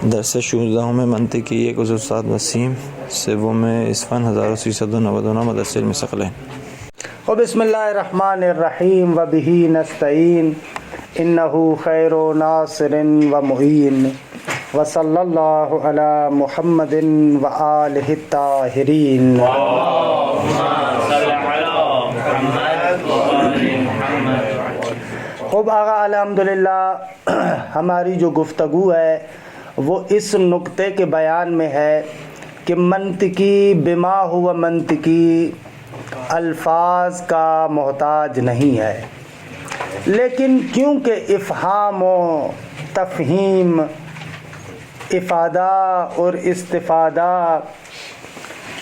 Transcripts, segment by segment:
درس 16 میں منطقی ایک استاد وسیم سوم اسفن 1399 مدرسہ علم ثقلین. بسم اللہ الرحمن الرحیم و بہ نستعین انہ خیر ناصر و معین و صلی اللہ علی محمد و آلہ الطاہرین. خوب آغا الحمدللہ ہماری جو گفتگو ہے وہ اس نقطے کے بیان میں ہے کہ منطقی بما ہوا منطقی الفاظ کا محتاج نہیں ہے، لیکن کیونکہ افہام و تفہیم، افادہ اور استفادہ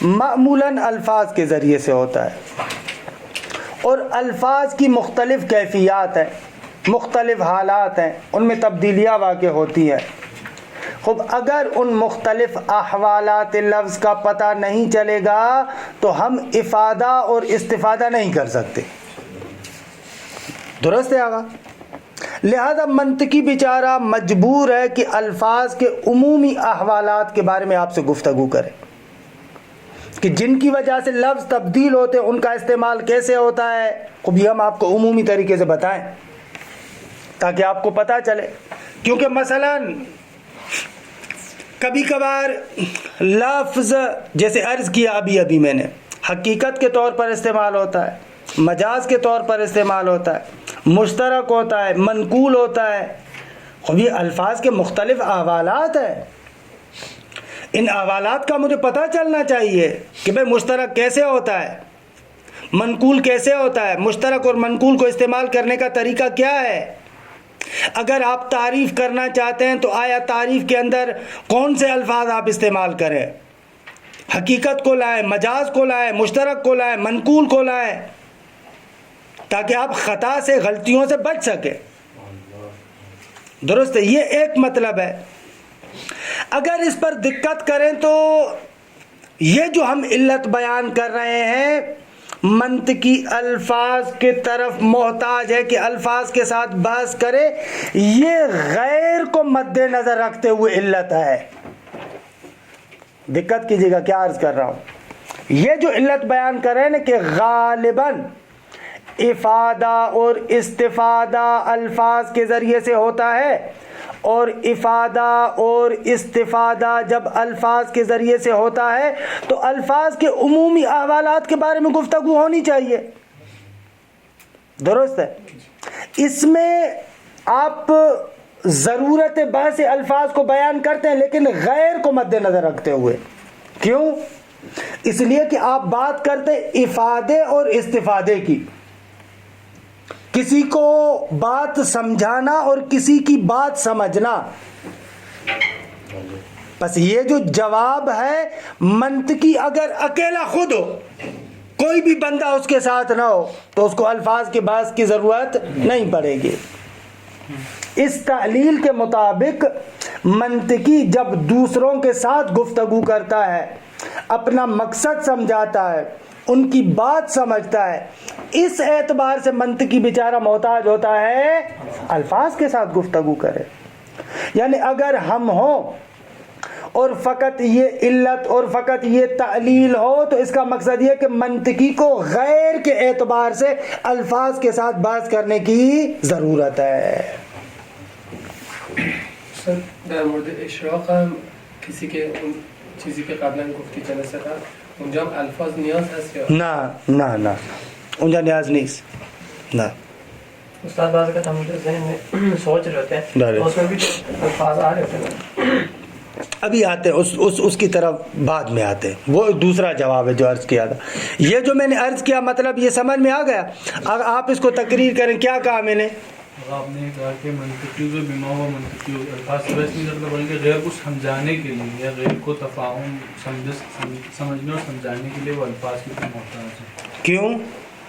معمولاً الفاظ کے ذریعے سے ہوتا ہے، اور الفاظ کی مختلف کیفیات ہیں، مختلف حالات ہیں، ان میں تبدیلیاں واقع ہوتی ہیں. خب اگر ان مختلف احوالات لفظ کا پتہ نہیں چلے گا تو ہم افادہ اور استفادہ نہیں کر سکتے. درست ہے آقا؟ لہذا منطقی بیچارہ مجبور ہے کہ الفاظ کے عمومی احوالات کے بارے میں آپ سے گفتگو کرے کہ جن کی وجہ سے لفظ تبدیل ہوتے ان کا استعمال کیسے ہوتا ہے. خب یہ ہم آپ کو عمومی طریقے سے بتائیں تاکہ آپ کو پتہ چلے. کیونکہ مثلاً کبھی کبھار لفظ جیسے عرض کیا ابھی میں نے حقیقت کے طور پر استعمال ہوتا ہے، مجاز کے طور پر استعمال ہوتا ہے، مشترک ہوتا ہے، منقول ہوتا ہے. خب یہ الفاظ کے مختلف احوالات ہیں. ان احوالات کا مجھے پتہ چلنا چاہیے کہ بھئی مشترک کیسے ہوتا ہے، منقول کیسے ہوتا ہے، مشترک اور منقول کو استعمال کرنے کا طریقہ کیا ہے. اگر آپ تعریف کرنا چاہتے ہیں تو آیا تعریف کے اندر کون سے الفاظ آپ استعمال کریں، حقیقت کو لائیں، مجاز کو لائیں، مشترک کو لائیں، منقول کو لائیں، تاکہ آپ خطا سے، غلطیوں سے بچ سکیں. درست ہے؟ یہ ایک مطلب ہے. اگر اس پر دقت کریں تو یہ جو ہم علت بیان کر رہے ہیں منطقی الفاظ کے طرف محتاج ہے کہ الفاظ کے ساتھ بحث کرے، یہ غیر کو مد نظر رکھتے ہوئے علت ہے. دقت کیجیے گا کیا عرض کر رہا ہوں. یہ جو علت بیان کر رہے ہیں نا کہ غالباً افادہ اور استفادہ الفاظ کے ذریعے سے ہوتا ہے، اور افادہ اور استفادہ جب الفاظ کے ذریعے سے ہوتا ہے تو الفاظ کے عمومی احوالات کے بارے میں گفتگو ہونی چاہیے. درست ہے؟ اس میں آپ ضرورت بحث الفاظ کو بیان کرتے ہیں لیکن غیر کو مد نظر رکھتے ہوئے. کیوں؟ اس لیے کہ آپ بات کرتے ہیں افادے اور استفادے کی، کسی کو بات سمجھانا اور کسی کی بات سمجھنا. بس یہ جو جواب ہے منطقی اگر اکیلا خود ہو، کوئی بھی بندہ اس کے ساتھ نہ ہو تو اس کو الفاظ کے بحث کی ضرورت نہیں پڑے گی. اس تعلیل کے مطابق منطقی جب دوسروں کے ساتھ گفتگو کرتا ہے، اپنا مقصد سمجھاتا ہے، ان کی بات سمجھتا ہے، اس اعتبار سے منطقی بیچارہ محتاج ہوتا ہے الفاظ کے ساتھ گفتگو کرے. یعنی اگر ہم ہوں اور فقط یہ علت اور فقط یہ تعلیل ہو تو اس کا مقصد یہ کہ منطقی کو غیر کے اعتبار سے الفاظ کے ساتھ بحث کرنے کی ضرورت ہے. سر در مورد اشراق کسی که اون چیزی که قبلا گفتی جلسه قبل اونجا هم الفاظ نیاز هست یا نه اونجا نیاز نیست. نه استاد بعض کا ہم ذہن میں سوچ رہے ہیں اس میں بھی الفاظ آ رہے ہیں، ابھی آتے ہیں اس کی طرف بعد میں آتے ہیں. وہ دوسرا جواب ہے جو عرض کیا تھا. یہ جو میں نے عرض کیا مطلب یہ سمجھ میں آ گیا. اگر آپ اس کو تقریر کریں کیا کہا میں نے؟ آپ نے کہا کہ منطقی جو بما ہوا منطقی الفاظ سے بحث نہیں کرتا بلکہ غیر کو سمجھانے کے لیے یا غیر کو تفاہم سمجھنے اور سمجھانے کے لیے وہ الفاظ کی محتاج ہے. کیوں؟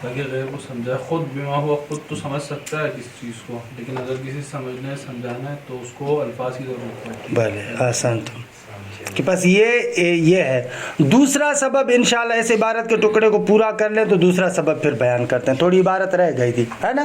تاکہ غیر کو سمجھائے. خود بما ہوا خود تو سمجھ سکتا ہے کسی چیز کو، لیکن اگر کسی سمجھنا ہے سمجھانا ہے تو اس کو الفاظ کی ضرورت ہے. بھلے آسان تو کہ بس یہ ہے. دوسرا سبب انشاءاللہ اس عبارت کے ٹکڑے کو پورا کر لیں تو دوسرا سبب پھر بیان کرتے ہیں. تھوڑی عبارت رہ گئی تھی ہے نا.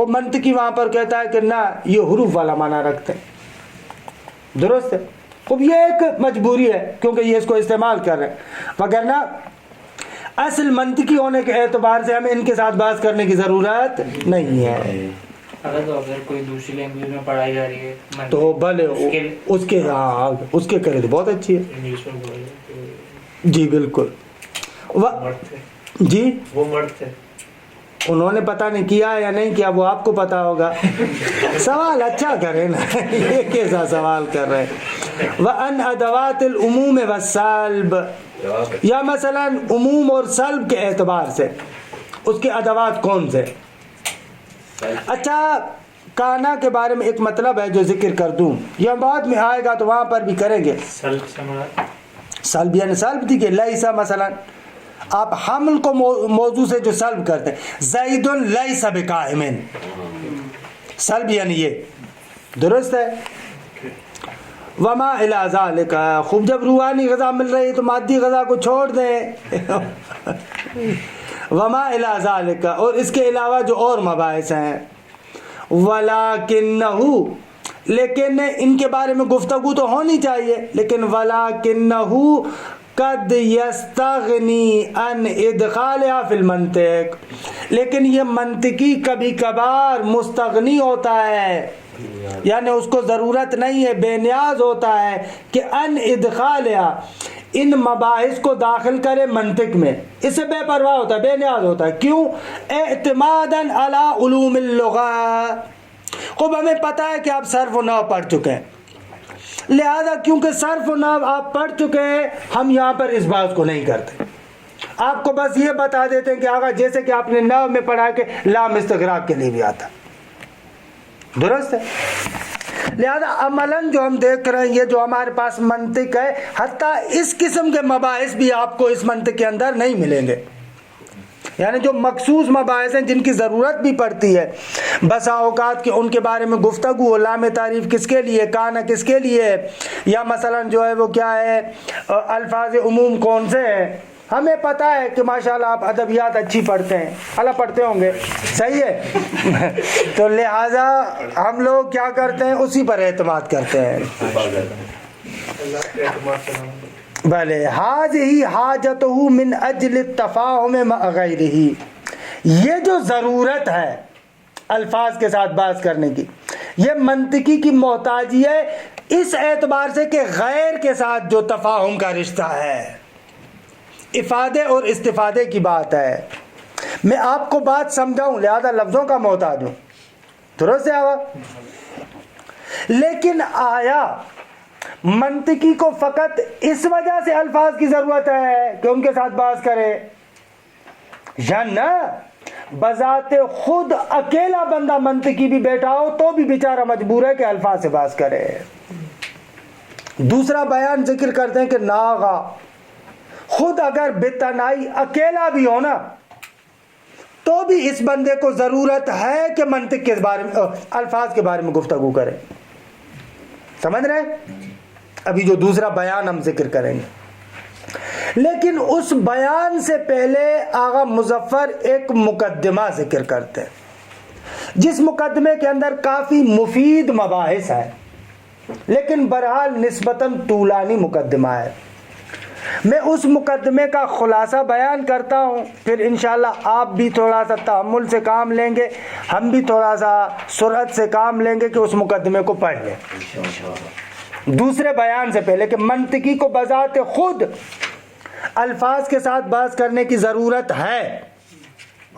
خب منطقی وہاں پر کہتا ہے کہ نہ یہ حروف والا معنی رکھتے ہیں، درست ہے. خب یہ ایک مجبوری ہے کیونکہ یہ اس کو استعمال کر رہے ہیں، وگرنہ اصل منطقی ہونے کے اعتبار سے ہمیں ان کے ساتھ بحث کرنے کی ضرورت نہیں ہے. اگر کوئی دوسری لینگویج میں پڑھائی جا رہی ہے تو بھلے اس کے ہاں اس کے کرے تو بہت اچھی ہے. انگلش میں بولے جی بالکل. جی وہ مرد تھے، انہوں نے پتہ نہیں کیا یا نہیں کیا وہ آپ کو پتہ ہوگا. سوال اچھا کرے نا، یہ کیسا سوال کر رہے ہیں. وَأَنْ أَدَوَاتِ الْعُمُومِ وَالسَّلْبِ، یا مثلا عموم اور سلب کے اعتبار سے اس کے ادوات کون سے. اچھا کانا کے بارے میں ایک مطلب ہے جو ذکر کر دوں، یہ بعد میں آئے گا تو وہاں پر بھی کریں گے. سلب یعنی سلب دی کہ لیسا، مثلا آپ حمل کو موضوع سے جو سلب کرتے ہیں، زید لیس بقائم، سلب یعنی یہ، درست ہے. وما الی ذالک، خوب جب روحانی غذا مل رہی ہے تو مادی غذا کو چھوڑ دیں. وما الی ذالک، اور اس کے علاوہ جو اور مباحث ہیں. ولکنہ، لیکن ان کے بارے میں گفتگو تو ہونی چاہیے، لیکن ولکنہ قد یستغنی عن ادخالها فی المنطق، لیکن یہ منطقی کبھی کبھار مستغنی ہوتا ہے، یعنی اس کو ضرورت نہیں ہے، بے نیاز ہوتا ہے کہ ان ادخالها، ان مباحث کو داخل کرے منطق میں. اس سے بے پرواہ ہوتا ہے، بے نیاز ہوتا ہے. کیوں؟ اعتمادا علی علوم اللغہ. خوب ہمیں پتہ ہے کہ آپ صرف و نحو پڑھ چکے ہیں، لہذا کیونکہ صرف و نحو آپ پڑھ چکے ہیں ہم یہاں پر اس بات کو نہیں کرتے. آپ کو بس یہ بتا دیتے ہیں کہ آقا جیسے کہ آپ نے نحو میں پڑھا کہ لام استغراق کے لیے بھی آتا، درست ہے. لہذا عملاً جو ہم دیکھ رہے ہیں، یہ جو ہمارے پاس منطق ہے، حتیٰ اس قسم کے مباحث بھی آپ کو اس منطق کے اندر نہیں ملیں گے. یعنی جو مخصوص مباحث ہیں جن کی ضرورت بھی پڑتی ہے، بسا اوقات کہ ان کے بارے میں گفتگو ہو، لام تعریف کس کے لیے، کانا کس کے لیے، یا مثلا جو ہے وہ کیا ہے، الفاظ عموم کون سے ہیں. ہمیں پتہ ہے کہ ماشاءاللہ آپ ادبیات اچھی پڑھتے ہیں، اللہ پڑھتے ہوں گے، صحیح ہے. تو لہٰذا ہم لوگ کیا کرتے ہیں، اسی پر اعتماد کرتے ہیں. بھلے حاضی حاجتہ من اجل التفاہم مع غیرہ، یہ جو ضرورت ہے الفاظ کے ساتھ بات کرنے کی، یہ منطقی کی محتاجی ہے اس اعتبار سے کہ غیر کے ساتھ جو تفاہم کا رشتہ ہے، افادے اور استفادے کی بات ہے. میں آپ کو بات سمجھاؤں لہذا لفظوں کا محتاج ہوں، درست ہے آوا. لیکن آیا منطقی کو فقط اس وجہ سے الفاظ کی ضرورت ہے کہ ان کے ساتھ بات کرے، یا نہ بذات خود اکیلا بندہ منطقی بھی بیٹھا ہو تو بھی بیچارہ مجبور ہے کہ الفاظ سے بات کرے. دوسرا بیان ذکر کرتے ہیں کہ ناغا، خود اگر بتنائی اکیلا بھی ہو نا تو بھی اس بندے کو ضرورت ہے کہ منطق کے بارے میں، الفاظ کے بارے میں گفتگو کرے. سمجھ رہے ہیں؟ ابھی جو دوسرا بیان ہم ذکر کریں گے. لیکن اس بیان سے پہلے آغا مظفر ایک مقدمہ ذکر کرتے ہیں، جس مقدمے کے اندر کافی مفید مباحث ہیں، لیکن بہرحال نسبتاً طولانی مقدمہ ہے. میں اس مقدمے کا خلاصہ بیان کرتا ہوں، پھر انشاءاللہ آپ بھی تھوڑا سا تحمل سے کام لیں گے، ہم بھی تھوڑا سا سرعت سے کام لیں گے کہ اس مقدمے کو پڑھ لیں. دوسرے بیان سے پہلے کہ منطقی کو بذات خود الفاظ کے ساتھ بات کرنے کی ضرورت ہے،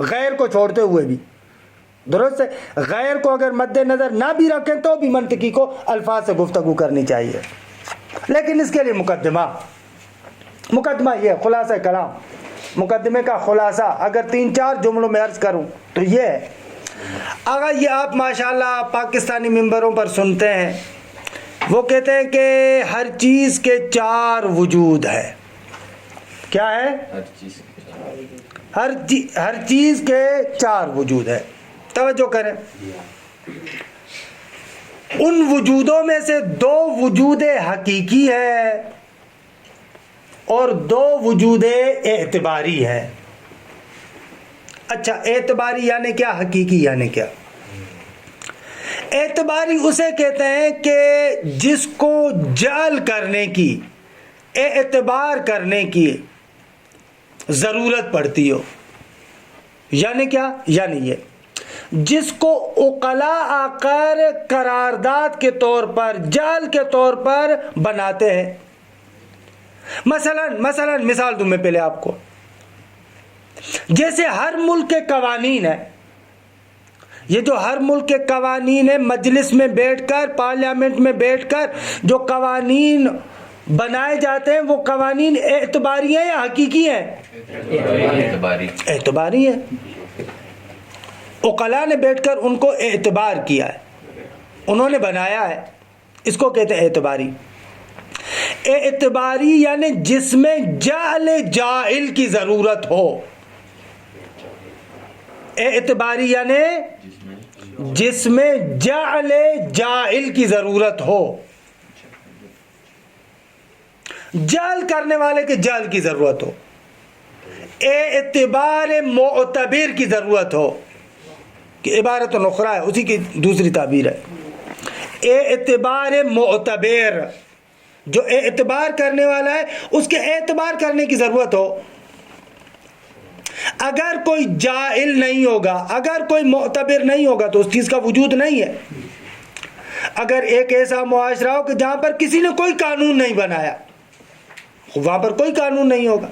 غیر کو چھوڑتے ہوئے بھی، درست ہے. غیر کو اگر مد نظر نہ بھی رکھیں تو بھی منطقی کو الفاظ سے گفتگو کرنی چاہیے. لیکن اس کے لیے مقدمہ یہ خلاصہ کلام، مقدمے کا خلاصہ اگر 3-4 جملوں میں عرض کروں تو یہ ہے. اگر یہ آپ ماشاءاللہ پاکستانی ممبروں پر سنتے ہیں، وہ کہتے ہیں کہ ہر چیز کے 4 وجود ہے. کیا ہے؟ ہر چیز کے 4 وجود ہے. توجہ کریں، ان وجودوں میں سے 2 وجود حقیقی ہے اور 2 وجود اعتباری ہے. اچھا، اعتباری یعنی کیا، حقیقی یعنی کیا؟ اعتباری اسے کہتے ہیں کہ جس کو جعل کرنے کی، اعتبار کرنے کی ضرورت پڑتی ہو. یعنی کیا؟ یعنی یہ جس کو عقلاء آ کر قرارداد کے طور پر، جعل کے طور پر بناتے ہیں. مثلا مثال دوں میں پہلے آپ کو، جیسے ہر ملک کے قوانین ہیں، یہ جو ہر ملک کے قوانین ہیں، مجلس میں بیٹھ کر، پارلیمنٹ میں بیٹھ کر جو قوانین بنائے جاتے ہیں، وہ قوانین اعتباری ہیں یا حقیقی ہیں؟ اعتباری ہیں. عقلاء نے بیٹھ کر ان کو اعتبار کیا ہے، انہوں نے بنایا ہے، اس کو کہتے ہیں اعتباری. اعتباری یعنی جس میں جعل جاہل کی ضرورت ہو. اعتباری یعنی جس میں جعل جاہل کی ضرورت ہو، جعل کرنے والے کے جعل کی ضرورت ہو، اعتبار معتبر کی ضرورت ہو، کہ عبارت نخرا ہے، اسی کی دوسری تعبیر ہے. اعتبار معتبر، جو اعتبار کرنے والا ہے اس کے اعتبار کرنے کی ضرورت ہو. اگر کوئی جاہل نہیں ہوگا، اگر کوئی معتبر نہیں ہوگا تو اس چیز کا وجود نہیں ہے. اگر ایک ایسا معاشرہ ہو کہ جہاں پر کسی نے کوئی قانون نہیں بنایا، وہاں پر کوئی قانون نہیں ہوگا.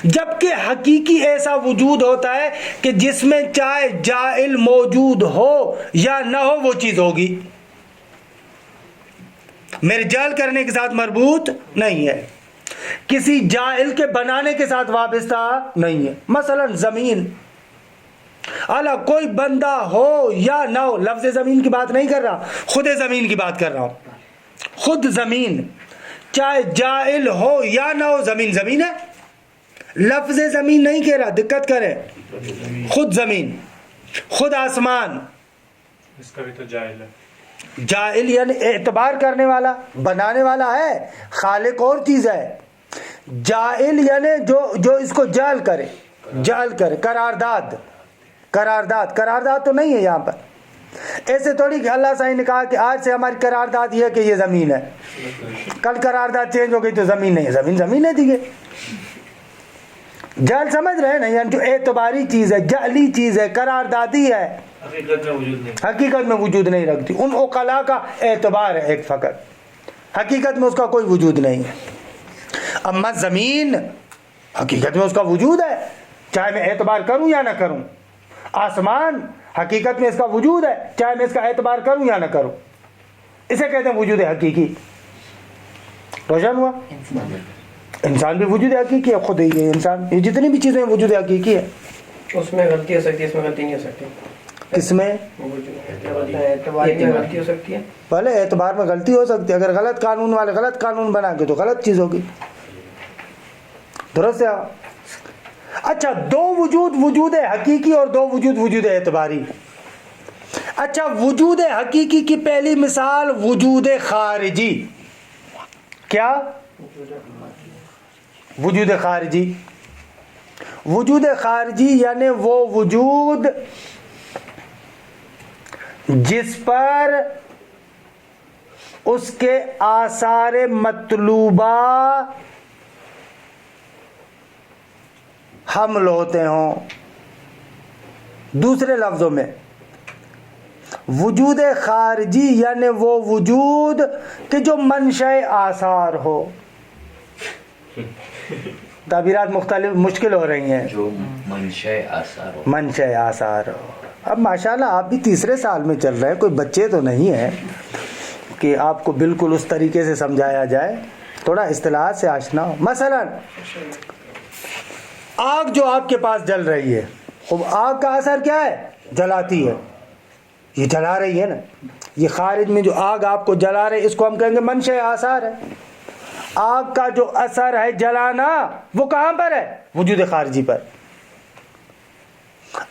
جبکہ حقیقی ایسا وجود ہوتا ہے کہ جس میں چاہے جاہل موجود ہو یا نہ ہو وہ چیز ہوگی، میرے جعل کرنے کے ساتھ مربوط نہیں ہے، کسی جاہل کے بنانے کے ساتھ وابستہ نہیں ہے. مثلا زمین، اعلیٰ کوئی بندہ ہو یا نہ ہو، لفظ زمین کی بات نہیں کر رہا، خود زمین کی بات کر رہا ہوں. خود زمین، چاہے جاہل ہو یا نہ ہو، زمین زمین ہے. لفظ زمین نہیں کہہ رہا، دقت کرے. خود زمین، خود آسمان، اس کا بھی تو جاہل ہے. جاہل یعنی اعتبار کرنے والا، بنانے والا ہے، خالق اور چیز ہے. جاہل یعنی جو اس کو جعل کرے، جعل کرے. قرارداد تو نہیں ہے یہاں پر. ایسے تھوڑی کہ اللہ صاحب نے کہا کہ آج سے ہماری قرارداد یہ ہے کہ یہ زمین ہے، کل قرارداد چینج ہو گئی تو زمین نہیں ہے. زمین ہے دیگے. جعل سمجھ رہے ہیں نا، یعنی جو اعتباری چیز ہے، جعلی چیز ہے، قراردادی ہے، حقیقت میں وجود نہیں رکھتی. ان عقلاء کا اعتبار ہے ایک فقط، حقیقت میں اس کا کوئی وجود نہیں ہے. اما زمین، حقیقت میں اس کا وجود ہے، چاہے میں اعتبار کروں یا نہ کروں. آسمان، حقیقت میں اس کا وجود ہے، چاہے میں اس کا اعتبار کروں یا نہ کروں. اسے کہتے ہیں وجود حقیقی. روشن ہوا؟ انسان بھی وجود حقیقی ہے. خود یہ انسان، یہ جتنی بھی چیزیں وجود حقیقی ہے. اس میں غلطی ہو سکتی ہے، اس میں غلطی نہیں ہو سکتی. کس میں؟ اعتبار میں غلطی ہو سکتی ہے. پہلے اعتبار میں غلطی ہو سکتی ہے. اگر غلط قانون والے غلط قانون بنا کے تو غلط چیز ہوگی. درست ہے. اچھا، دو وجود حقیقی اور دو وجود اعتباری. اچھا، وجود حقیقی کی پہلی مثال وجود خارجی. کیا؟ وجود خارجی. وجود خارجی یعنی وہ وجود جس پر اس کے آثار مطلوبہ حمل ہوتے ہوں. دوسرے لفظوں میں وجود خارجی یعنی وہ وجود کہ جو منشأ آثار ہو. تعبیرات مختلف مشکل ہو رہی ہیں. جو منشأ آثار ہو. منشأ آثار ہو. اب ماشاءاللہ آپ بھی تیسرے سال میں چل رہے ہیں، کوئی بچے تو نہیں ہیں کہ آپ کو بالکل اس طریقے سے سمجھایا جائے. تھوڑا اصطلاحات سے آشنا ہو. مثلا آگ جو آپ کے پاس جل رہی ہے، خب آگ کا اثر کیا ہے؟ جلاتی ہے. یہ جلا رہی ہے نا. یہ خارج میں جو آگ آپ کو جلا رہے، اس کو ہم کہیں گے منشأ آثار ہے. آگ کا جو اثر ہے جلانا، وہ کہاں پر ہے؟ وجود خارجی پر.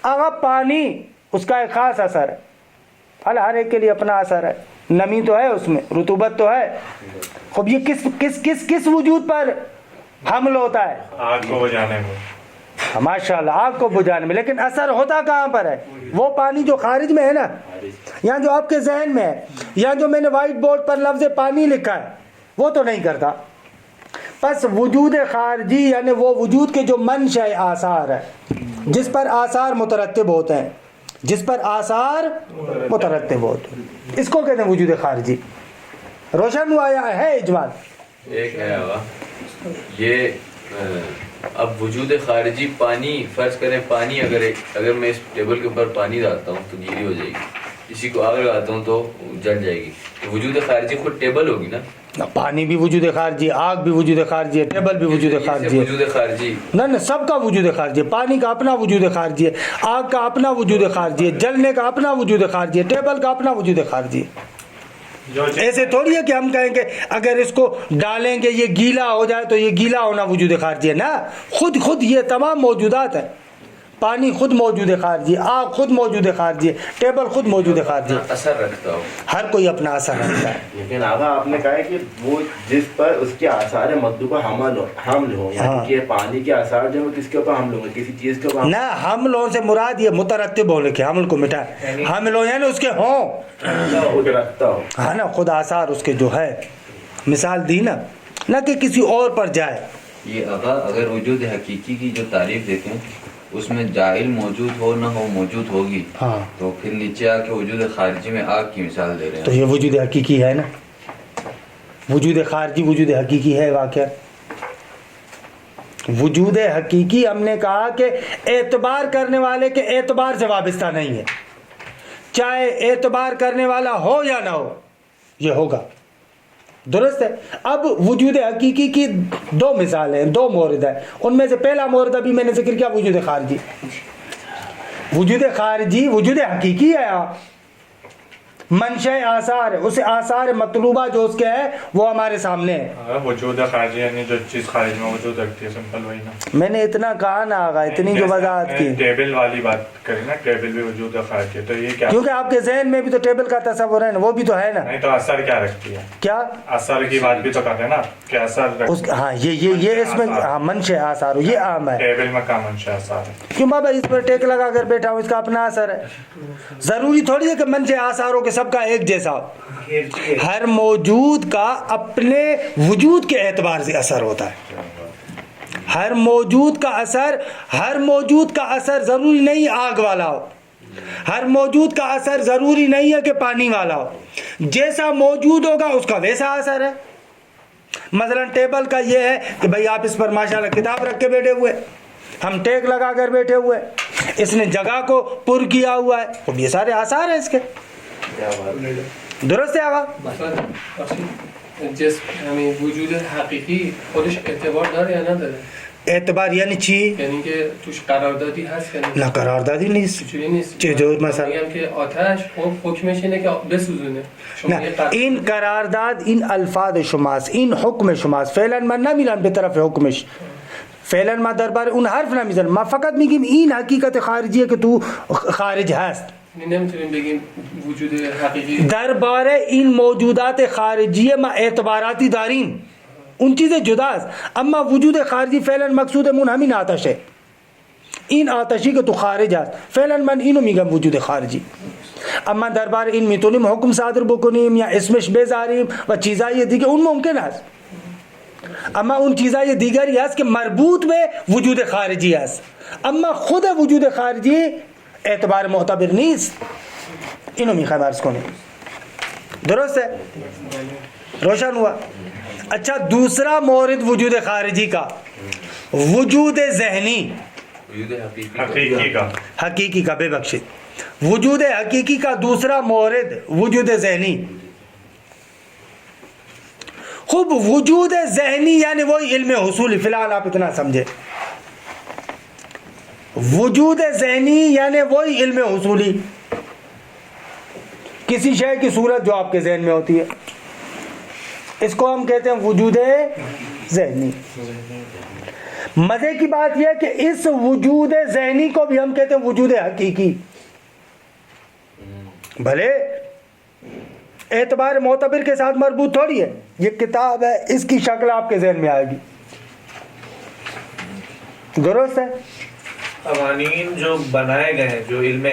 اگر پانی، اس کا ایک خاص اثر ہے. ہر ایک کے لیے اپنا اثر ہے. نمی تو ہے اس میں، رطوبت تو ہے. خب یہ کس وجود پر حمل ہوتا ہے؟ آگ کو بجھانے میں. ماشاء اللہ آگ کو بجھانے میں، لیکن اثر ہوتا کہاں پر ہے؟ وہ پانی جو خارج میں ہے نا، یا جو آپ کے ذہن میں ہے، یا جو میں نے وائٹ بورڈ پر لفظ پانی لکھا ہے، وہ تو نہیں کرتا. پس وجود خارجی یعنی وہ وجود کے جو منشأ آثار ہے، جس پر آثار مترتب ہوتے ہیں، جس پر آثار مترتب ہوتے ہیں، اس کو کہتے ہیں وجود خارجی. روشن ہوا یا ہے اجمال؟ ایک ہے آقا، یہ اب وجود خارجی پانی، فرض کریں پانی اگر میں اس ٹیبل کے اوپر پانی ڈالتا ہوں تو گیلی ہو جائے گی، کسی کو آگ لگاتا ہوں تو جل جائے گی، تو وجود خارجی خود ٹیبل ہوگی نا. پانی بھی وجود خارجی، آگ بھی وجود خارجی ہے، ٹیبل بھی وجود خارجی ہے. وجود خارجی نہ سب کا وجود خارجی ہے. پانی کا اپنا وجود خارجی ہے، آگ کا اپنا وجود خارجی ہے، جلنے کا اپنا وجود خارجی ہے، ٹیبل کا اپنا وجود خارجی ہے. ایسے تھوڑی ہے کہ ہم کہیں گے اگر اس کو ڈالیں گے یہ گیلا ہو جائے تو یہ گیلا ہونا وجود خارجی ہے. نا، خود یہ تمام موجودات ہیں. پانی خود موجود خارجی ہے، آگ خود موجود خارجی ہے، ٹیبل خود موجود خارجی ہے. اثر رکھتا ہو، ہر کوئی اپنا اثر رکھتا ہے. لیکن آقا آپ نے کہا ہے کہ وہ جس پر اس کے آثار مطلوبہ حمل ہو، یعنی کہ پانی کے آثار جو کس کے اوپر حمل ہوں گے، کسی چیز کے اوپر. نہ، حملوں سے مراد یہ مترتب ہونے کے، حمل کو مٹائے، حمل ہو یعنی اس کے ہوں، خود رکھتا ہو. ہاں نا، خود آثار اس کے جو ہے، مثال دی نا، نہ کہ کسی اور پر جائے. یہ آقا اگر وجود حقیقی کی جو تعریف دیکھیں اس میں جاہل موجود ہو نہ ہو موجود ہوگی، ہاں، تو پھر نیچے آ کے وجود خارجی میں آگ کی مثال دے رہے تو ہیں. یہ وجود حقیقی ہے نا. وجود خارجی وجود حقیقی ہے واقعہ. وجود حقیقی ہم نے کہا کہ اعتبار کرنے والے کے اعتبار سے وابستہ نہیں ہے، چاہے اعتبار کرنے والا ہو یا نہ ہو، یہ ہوگا. درست ہے. اب وجود حقیقی کی دو مثالیں، دو مورد ہیں. ان میں سے پہلا مورد ابھی میں نے ذکر کیا، وجود خارجی. وجود خارجی وجود حقیقی ہے، منشأ آثار ہے، اسے آثار مطلوبہ جو اس کے ہے وہ ہمارے سامنے ہے. وجود خارجی یعنی جو چیز خارج میں وجود رکھتی ہے، سمپل وہی نا. میں نے اتنا کہا نا آگا، اتنی جو وضاحت کی. ٹیبل والی بات کریں نا، ٹیبل بھی وجود خارجی ہے، تو یہ کیا؟ کیونکہ آپ کے ذہن میں بھی تو ٹیبل کا تصور ہے نا، وہ بھی تو ہے نا. نہیں تو اثر کیا رکھتی ہے؟ کیا اثر کی بات بھی تو کرتے ہیں نا کہ اثر ہاں، یہ اس میں منشأ آثار ہو، یہ عام ہے. ٹیبل میں کا منشأ اثر ہے. کیوں بابا اس پر ٹیک لگا کر بیٹھا ہوں، اس کا اپنا اثر ہے. ضروری تھوڑی ہے کہ منشأ آثاروں کے سب کا ایک جیسا. ہر موجود کا اپنے وجود کے اعتبار سے اثر ہوتا ہے. ہر موجود کا اثر ضروری نہیں آگ والا ہو، ہر موجود کا اثر ضروری نہیں ہے کہ پانی والا ہو. جیسا موجود ہوگا اس کا ویسا اثر ہے. مثلا ٹیبل کا یہ ہے کہ بھئی آپ اس پر ماشاءاللہ کتاب رکھ کے بیٹھے ہوئے، ہم ٹیک لگا کر بیٹھے ہوئے، اس نے جگہ کو پر کیا ہوا ہے، تو یہ سارے آثار ہیں اس کے. درست ہے آقا؟ جس یعنی وجود حقیقی خودش اعتبار داره یا نداره؟ اعتبار یعنی چی؟ یعنی که توش قراردادی هست یا نه قراردادی نیست. چجوری نیست؟ چجور مثلا؟ میگم که آتش حکمش اینه که بسوزونه. نه این قرارداد این الفاظ شماست، این حکم شماست. فعلا من نمیرم به طرف حکمش، فعلا ما درباره اون حرف نمیزنم. ما فقط میگیم این حقیقت خارجیه که تو خارج هست. نمیتونیم بگیم وجود حقیقی. درباره این موجودات خارجیه ما اعتباراتی داریم، اون چیز جداست. اما وجود خارجی فعلا مقصودمون همین آتشه، این آتشی که تو خارج هست. فعلا من اینو میگم وجود خارجی. اما درباره این میتونیم حکم صادر بکنیم یا اسمش بذاریم و چیزای دیگه، اون ممکن است. اما اون چیزای دیگری هست که مربوط به وجود خارجی است. اما خود وجود خارجی اعتبار معتبر نیست. اینو میخوایم عرض کنیم. درست ہے؟ روشن ہوا؟ اچھا، دوسرا مورد وجود خارجی کا، وجود ذہنی، حقیقی کا، بے بخشید. وجود حقیقی کا دوسرا مورد وجود ذہنی. خوب، وجود ذہنی یعنی وہی علم حصولی. فی الحال آپ اتنا سمجھے، وجود ذہنی یعنی وہی علم حصولی، کسی شے کی صورت جو آپ کے ذہن میں ہوتی ہے، اس کو ہم کہتے ہیں وجود ذہنی. مزے کی بات یہ ہے کہ اس وجود ذہنی کو بھی ہم کہتے ہیں وجود حقیقی. بھلے اعتبار معتبر کے ساتھ مربوط تھوڑی ہے. یہ کتاب ہے، اس کی شکل آپ کے ذہن میں آئے گی. درست ہے؟ قوانین جو بنائے گئے ہیں جو علم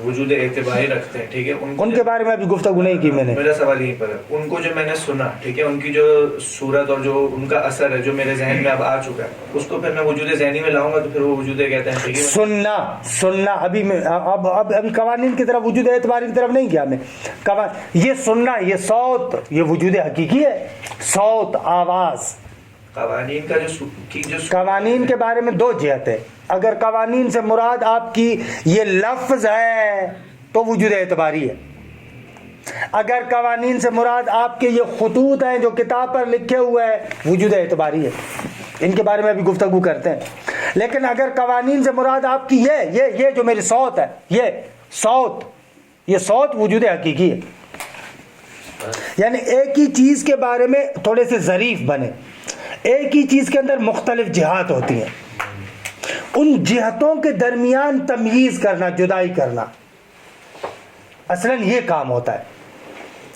وجود اعتباری رکھتے ہیں، ٹھیک ہے، ان کے بارے میں ابھی گفتگو نہیں کی میں نے. میرا سوال یہیں پر ہے، ان کو جو میں نے سنا، ٹھیک ہے، ان کی جو صورت اور جو ان کا اثر ہے جو میرے ذہن میں اب آ چکا ہے، اس کو پھر میں وجود ذہنی میں لاؤں گا تو پھر وہ وجود کہتے ہیں، ٹھیک ہے. سننا ابھی میں ابھی قوانین کی طرف وجود اعتباری کی طرف نہیں کیا میں. یہ سننا، یہ صوت، یہ وجود حقیقی ہے. صوت، آواز. قوانین کا جو قوانین کے بارے میں دو جہت ہے. اگر قوانین سے مراد آپ کی یہ لفظ ہے تو وجود اعتباری ہے. اگر قوانین سے مراد آپ کے یہ خطوط ہیں جو کتاب پر لکھے ہوئے ہیں، وجود اعتباری ہے. ان کے بارے میں ابھی گفتگو کرتے ہیں. لیکن اگر قوانین سے مراد آپ کی یہ جو میری صوت ہے، یہ صوت وجود حقیقی ہے. یعنی ایک ہی چیز کے بارے میں تھوڑے سے ظریف بنے. ایک ہی چیز کے اندر مختلف جہات ہوتی ہیں، ان جہتوں کے درمیان تمییز کرنا، جدائی کرنا، اصلاً یہ کام ہوتا ہے.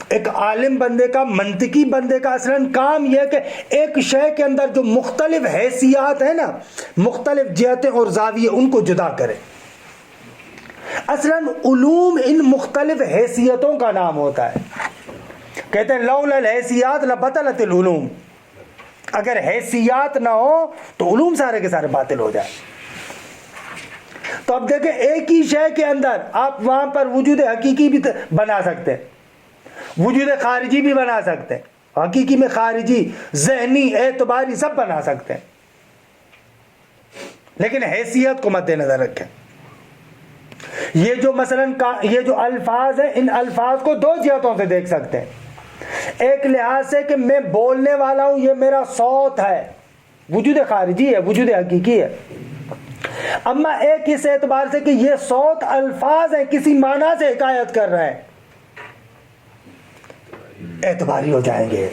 ایک عالم بندے کا، منطقی بندے کا اصلاً کام یہ ہے کہ ایک شے کے اندر جو مختلف حیثیات ہیں نا، مختلف جہتیں اور زاویے، ان کو جدا کرے. اصلاً علوم ان مختلف حیثیتوں کا نام ہوتا ہے. کہتے ہیں لولا الحیثیات لبطلت العلوم. اگر حیثیات نہ ہو تو علوم سارے کے سارے باطل ہو جائے. تو اب دیکھیں ایک ہی شے کے اندر آپ وہاں پر وجود حقیقی بھی بنا سکتے ہیں، وجود خارجی بھی بنا سکتے ہیں. حقیقی میں خارجی، ذہنی، اعتباری سب بنا سکتے ہیں، لیکن حیثیت کو مد نظر رکھیں. یہ جو مثلاً یہ جو الفاظ ہیں، ان الفاظ کو دو جہتوں سے دیکھ سکتے ہیں. ایک لحاظ سے کہ میں بولنے والا ہوں، یہ میرا صوت ہے، وجود خارجی ہے، وجود حقیقی ہے. اما ایک اس اعتبار سے کہ یہ صوت الفاظ ہیں، کسی معنی سے حکایت کر رہے ہیں، اعتباری ہو جائیں گے.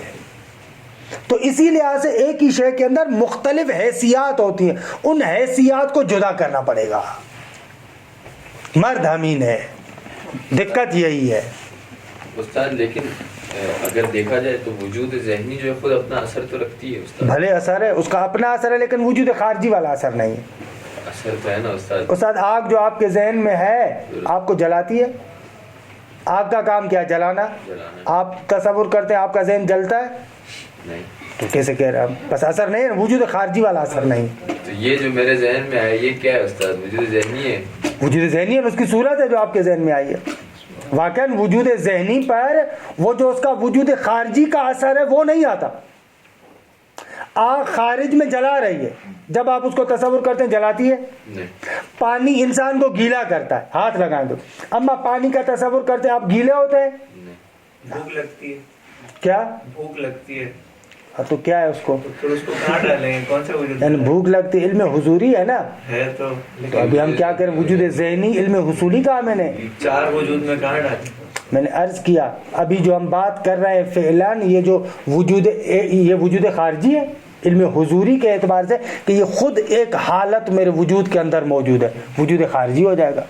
تو اسی لحاظ سے ایک ہی شے کے اندر مختلف حیثیات ہوتی ہیں، ان حیثیات کو جدا کرنا پڑے گا. مرد امین ہے، دقت یہی ہے. استاد لیکن اگر دیکھا جائے تو وجود ذہنی جو ہے خود اپنا اثر تو رکھتی ہے استاد. بھلے اثر ہے، اس کا اپنا اثر ہے، لیکن وجود خارجی والا اثر نہیں ہے. اثر تو ہے نا استاد. استاد آگ جو آپ کے ذہن میں ہے آپ کو جلاتی ہے. آگ کا کام کیا ہے؟ جلانا. آپ تصور کرتے ہیں آپ کا ذہن جلتا ہے؟ نہیں. تو کیسے کہہ رہے ہیں؟ بس اثر نہیں ہے، وجود خارجی والا اثر نہیں. تو یہ جو میرے ذہن میں آیا یہ کیا ہے استاد؟ وجود ذہنی ہے. وجود ذہنی ہے، اس کی صورت ہے جو آپ کے ذہن میں آئی ہے. واقعاً وجود ذہنی پر وہ جو اس کا وجود خارجی کا اثر ہے وہ نہیں آتا. آگ خارج میں جلا رہی ہے، جب آپ اس کو تصور کرتے ہیں جلاتی ہے؟ نہیں. پانی انسان کو گیلا کرتا ہے، ہاتھ لگائیں تو. اما پانی کا تصور کرتے ہیں آپ گیلے ہوتے ہیں؟ بھوک لگتی ہے. کیا بھوک لگتی ہے تو کیا ہے اس کو؟ پھر اس کو کہاں ڈالیں گے؟ کون سے وجود؟ یعنی بھوک لگتی ہے، علم حضوری ہے نا. ہے تو ابھی ہم کیا کریں؟ وجود ذہنی علم حصولی کہا میں نے. چار وجود میں کہاں ڈالیں؟ میں نے عرض کیا ابھی جو ہم بات کر رہے ہیں فعلاً یہ جو یہ وجود خارجی ہے علم حضوری کے اعتبار سے کہ یہ خود ایک حالت میرے وجود کے اندر موجود ہے، وجود خارجی ہو جائے گا.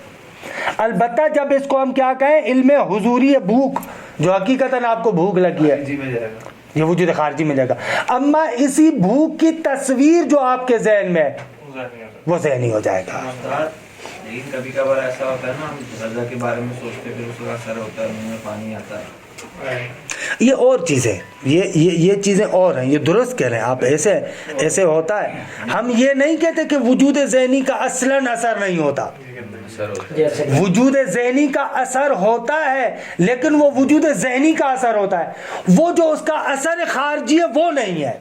البتہ جب اس کو ہم کیا کہیں علم حضوری ہے، بھوک جو حقیقتاً آپ کو بھوک لگی ہے، جی میں جائے گا، یہ وجود خارجی میں جائے گا. اما اسی بھوک کی تصویر جو آپ کے ذہن میں ہے وہ ذہنی ہو جائے گا. لیکن کبھی کبھار ایسا ہوتا ہے نا، ہم غذا کے بارے میں سوچتے پھر اس کا اثر ہوتا ہے، منہ میں پانی آتا ہے. یہ اور چیزیں، یہ چیزیں اور ہیں، یہ درست کہہ رہے ہیں آپ. ایسے ہوتا ہے. ہم یہ نہیں کہتے کہ وجود ذہنی کا اصلاً اثر نہیں ہوتا. وجود ذہنی کا اثر ہوتا ہے، لیکن وہ وجود ذہنی کا اثر ہوتا ہے، وہ جو اس کا اثر خارجی ہے وہ نہیں ہے.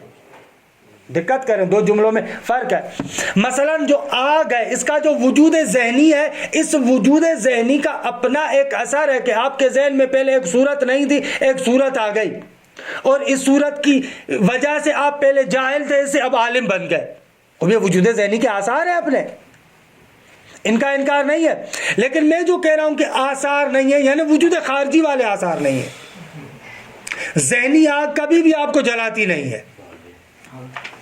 دقت کریں، دو جملوں میں فرق ہے. مثلا جو آگ ہے اس کا جو وجود ذہنی ہے، اس وجود ذہنی کا اپنا ایک اثر ہے کہ آپ کے ذہن میں پہلے ایک صورت نہیں تھی، ایک صورت آ گئی، اور اس صورت کی وجہ سے آپ پہلے جاہل تھے، اس سے اب عالم بن گئے. اب یہ وجود ذہنی کے آثار ہیں اپنے، ان کا انکار نہیں ہے. لیکن میں جو کہہ رہا ہوں کہ آثار نہیں ہے، یعنی وجود خارجی والے آثار نہیں ہے. ذہنی آگ کبھی بھی آپ کو جلاتی نہیں ہے.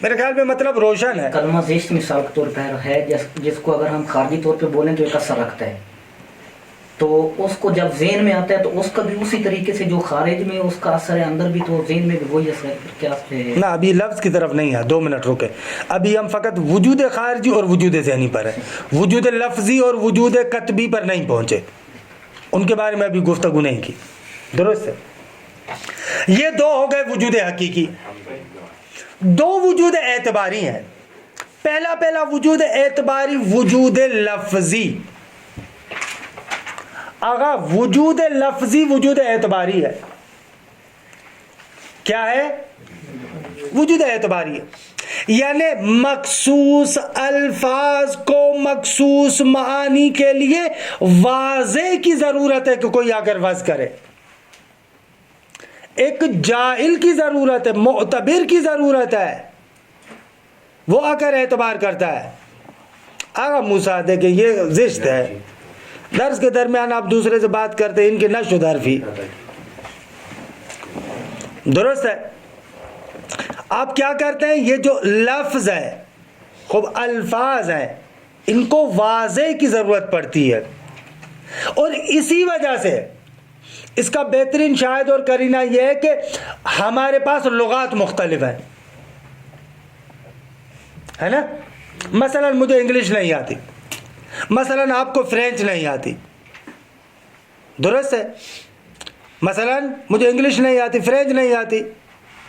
میرے خیال میں مطلب روشن ہے. کلمہ زیست مثال کے طور پر ہے جس کو اگر ہم خارجی طور پہ بولیں تو ایک اثر رکھتا ہے. تو اس کو جب ذہن میں آتا ہے تو اس کا بھی اسی طریقے سے جو خارج میں اس کا اثر ہے اندر بھی تو ذہن میں بھی وہی اثر ہے. کیا نہ ابھی لفظ کی طرف نہیں ہے, 2 منٹ رکے. ابھی ہم فقط وجود خارجی اور وجود ذہنی پر ہے, وجود لفظی اور وجود کتبی پر نہیں پہنچے, ان کے بارے میں ابھی گفتگو نہیں کی. درست ہے. یہ 2 ہو گئے وجود حقیقی. 2 وجود اعتباری ہیں. پہلا وجود اعتباری وجود لفظی. آغا وجود لفظی وجود اعتباری ہے. کیا ہے؟ وجود اعتباری ہے. یعنی مخصوص الفاظ کو مخصوص معانی کے لیے واضح کی ضرورت ہے کہ کوئی آ کر وضع کرے. ایک جاہل کی ضرورت ہے, معتبر کی ضرورت ہے, وہ آ کر اعتبار کرتا ہے. آغا موسیٰ دیکھیں یہ زشت ہے, درس کے درمیان آپ دوسرے سے بات کرتے ہیں, ان کے نشو درفی. درست ہے. آپ کیا کرتے ہیں, یہ جو لفظ ہے, خوب الفاظ ہیں, ان کو واضح کی ضرورت پڑتی ہے, اور اسی وجہ سے اس کا بہترین شاہد اور قرینہ یہ ہے کہ ہمارے پاس لغات مختلف ہیں, ہے نا. مثلا مجھے انگلش نہیں آتی, مثلا آپ کو فرینچ نہیں آتی. درست ہے. مثلا مجھے انگلش نہیں آتی, فرینچ نہیں آتی.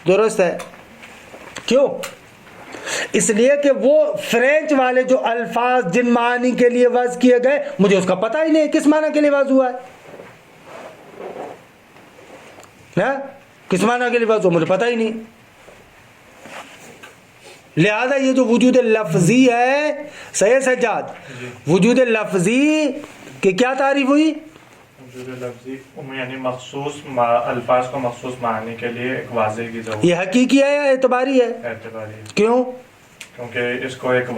درست ہے. کیوں؟ اس لیے کہ وہ فرینچ والے جو الفاظ جن معنی کے لیے وضع کیے گئے مجھے اس کا پتہ ہی نہیں کس معنی کے لیے وضع ہوا ہے. کس معنی کے لیے وضع ہوا مجھے پتہ ہی نہیں. لہذا یہ جو وجود لفظی ہے, سید سجاد, وجود لفظی کی کیا تعریف ہوئی؟ وجود لفظی یعنی مخصوص الفاظ کو مخصوص معنی کے لیے ایک واضح کی ضرورت. یہ حقیقی ہے یا اعتباری ہے؟ اعتباری. کیوں؟ کیونکہ اس کو ایک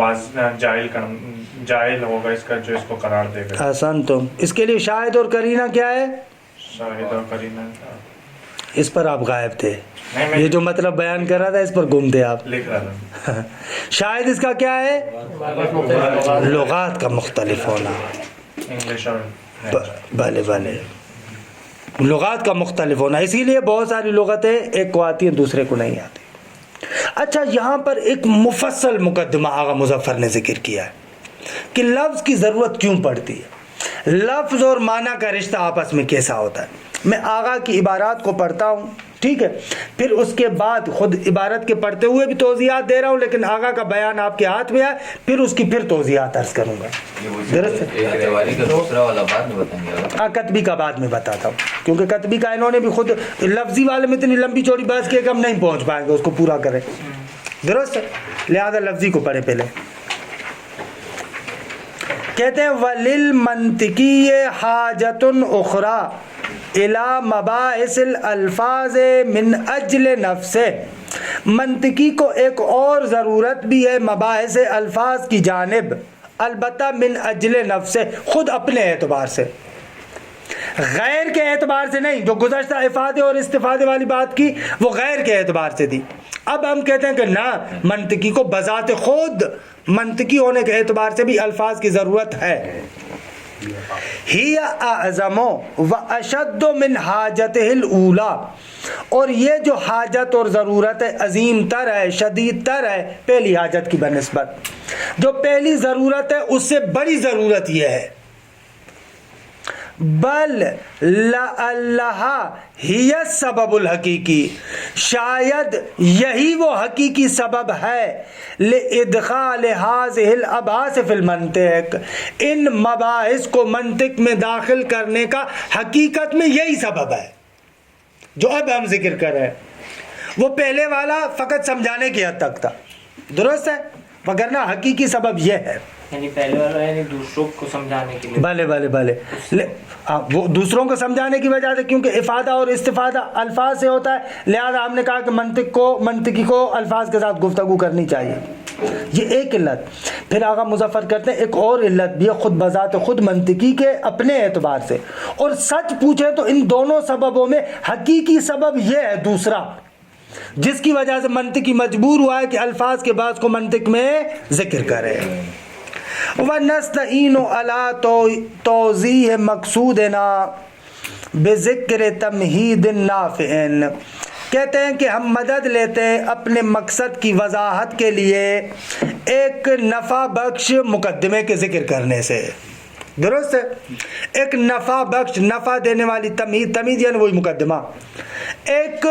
جاہل ہوگا اس کا جو اس کو قرار دے گا. آسان. تم اس کے لیے شاہد اور قرینہ کیا ہے؟ شاہد اور قرینہ اس پر آپ غائب تھے, یہ جو مطلب بیان کر رہا تھا اس پر گم تھے آپ. لکھ رہا تھا. شاہد اس کا کیا ہے؟ لغات کا مختلف ہونا. انگلش اور بھلے لغات کا مختلف ہونا. اسی لیے بہت ساری لغتیں ایک کو آتی ہیں دوسرے کو نہیں آتی. اچھا, یہاں پر ایک مفصل مقدمہ آغا مظفر نے ذکر کیا ہے کہ لفظ کی ضرورت کیوں پڑتی ہے, لفظ اور معنی کا رشتہ آپس میں کیسا ہوتا ہے. میں آغا کی عبارات کو پڑھتا ہوں, ٹھیک ہے, پھر اس کے بعد خود عبارت کے پڑھتے ہوئے بھی توضیحات دے رہا ہوں, لیکن آغا کا بیان آپ کے ہاتھ میں ہے, پھر اس کی پھر توضیحات عرض کروں گا. کتبی کا بعد میں بتاتا ہوں, کیونکہ کتبی کا انہوں نے بھی خود لفظی والے میں اتنی لمبی چوڑی بحث کی کہ ہم نہیں پہنچ پائیں گے اس کو پورا کریں. درست, لہذا لفظی کو پڑھے پہلے. کہتے ہیں وَلِلْمَنْطِقِيِّ حَاجَةٌ أُخْرَى الى مباحث الالفاظ من اجل نفسه. منطقی کو ایک اور ضرورت بھی ہے مباحث الفاظ کی جانب, البتہ من اجل نفسه, خود اپنے اعتبار سے, غیر کے اعتبار سے نہیں. جو گزشتہ افادے اور استفادے والی بات کی وہ غیر کے اعتبار سے تھی. اب ہم کہتے ہیں کہ نہ, منطقی کو بذات خود منطقی ہونے کے اعتبار سے بھی الفاظ کی ضرورت ہے. ہی اعظم و اشد من حاجتہ الاولی, اور یہ جو حاجت اور ضرورت ہے عظیم تر ہے, شدید تر ہے پہلی حاجت کی بنسبت. جو پہلی ضرورت ہے اس سے بڑی ضرورت یہ ہے, بل لعلہ ہی السبب الحقیقی, شاید یہی وہ حقیقی سبب ہے لادخال هذه الابحاث فی المنطق, ان مباحث کو منطق میں داخل کرنے کا حقیقت میں یہی سبب ہے جو اب ہم ذکر کر رہے ہیں. وہ پہلے والا فقط سمجھانے کی حد تک تھا. درست ہے, وگرنہ حقیقی سبب یہ ہے, یعنی پہلے والا یعنی دوسروں کو سمجھانے کے لیے. بھلے وہ دوسروں کو سمجھانے کی وجہ سے, کیونکہ افادہ اور استفادہ الفاظ سے ہوتا ہے, لہذا ہم نے کہا کہ منطقی کو الفاظ کے ساتھ گفتگو کرنی چاہیے. یہ ایک علت. پھر آغا مظفر کرتے ہیں ایک اور علت بھی ہے خود بذات خود منطقی کے اپنے اعتبار سے, اور سچ پوچھیں تو ان دونوں سببوں میں حقیقی سبب یہ ہے دوسرا, جس کی وجہ سے منطقی مجبور ہوا ہے کہ الفاظ کے بعض کو منطق میں ذکر کرے. وَنَسْتَعِينُ عَلَىٰ تَوْضِيحِ مَقْصُودِنَا بِذِكْرِ تَمْہِیدٍ نَافِعٍ، کہتے ہیں کہ ہم مدد لیتے ہیں اپنے مقصد کی وضاحت کے لیے ایک نفع بخش مقدمے کے ذکر کرنے سے. درست ہے؟ ایک نفع بخش، نفع دینے والی تمہید، تمہید یعنی وہی مقدمہ، ایک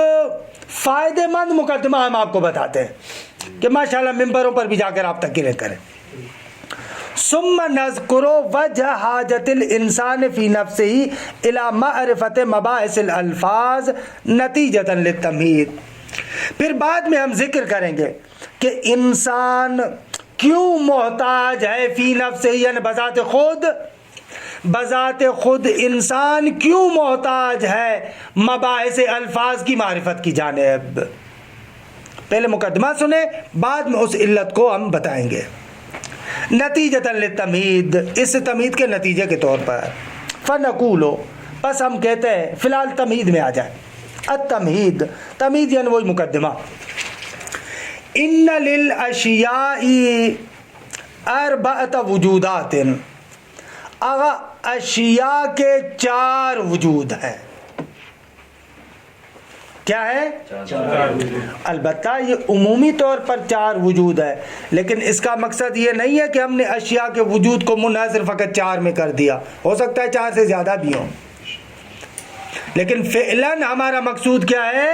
فائدہ مند مقدمہ ہم آپ کو بتاتے ہیں کہ ماشاءاللہ ممبروں پر بھی جا کر آپ تقریریں کریں. ثم نذکر وجہ حاجت الانسان فی نفسہ الی معرفت مباحث الالفاظ نتیجۃ للتمہید. پھر بعد میں ہم ذکر کریں گے کہ انسان کیوں محتاج ہے فی نفسہ، یعنی بذات خود انسان کیوں محتاج ہے مباحث الفاظ کی معرفت کی جانب. پہلے مقدمہ سنیں، بعد میں اس علت کو ہم بتائیں گے. نتیجۃ للتمہید، اس تمہید کے نتیجے کے طور پر. فنقول، بس ہم کہتے ہیں، فی الحال تمہید میں آ جائیں. التمہید، تمہید یعنی وہی مقدمہ. ان للاشیاء اربعۃ وجودات، آغا اشیاء کے 4 وجود ہیں. کیا ہے؟ 4 وجود. البتہ یہ عمومی طور پر 4 وجود ہے، لیکن اس کا مقصد یہ نہیں ہے کہ ہم نے اشیاء کے وجود کو منحصر فقط 4 میں کر دیا. ہو سکتا ہے 4 سے زیادہ بھی ہوں، لیکن فعلاً ہمارا مقصود کیا ہے؟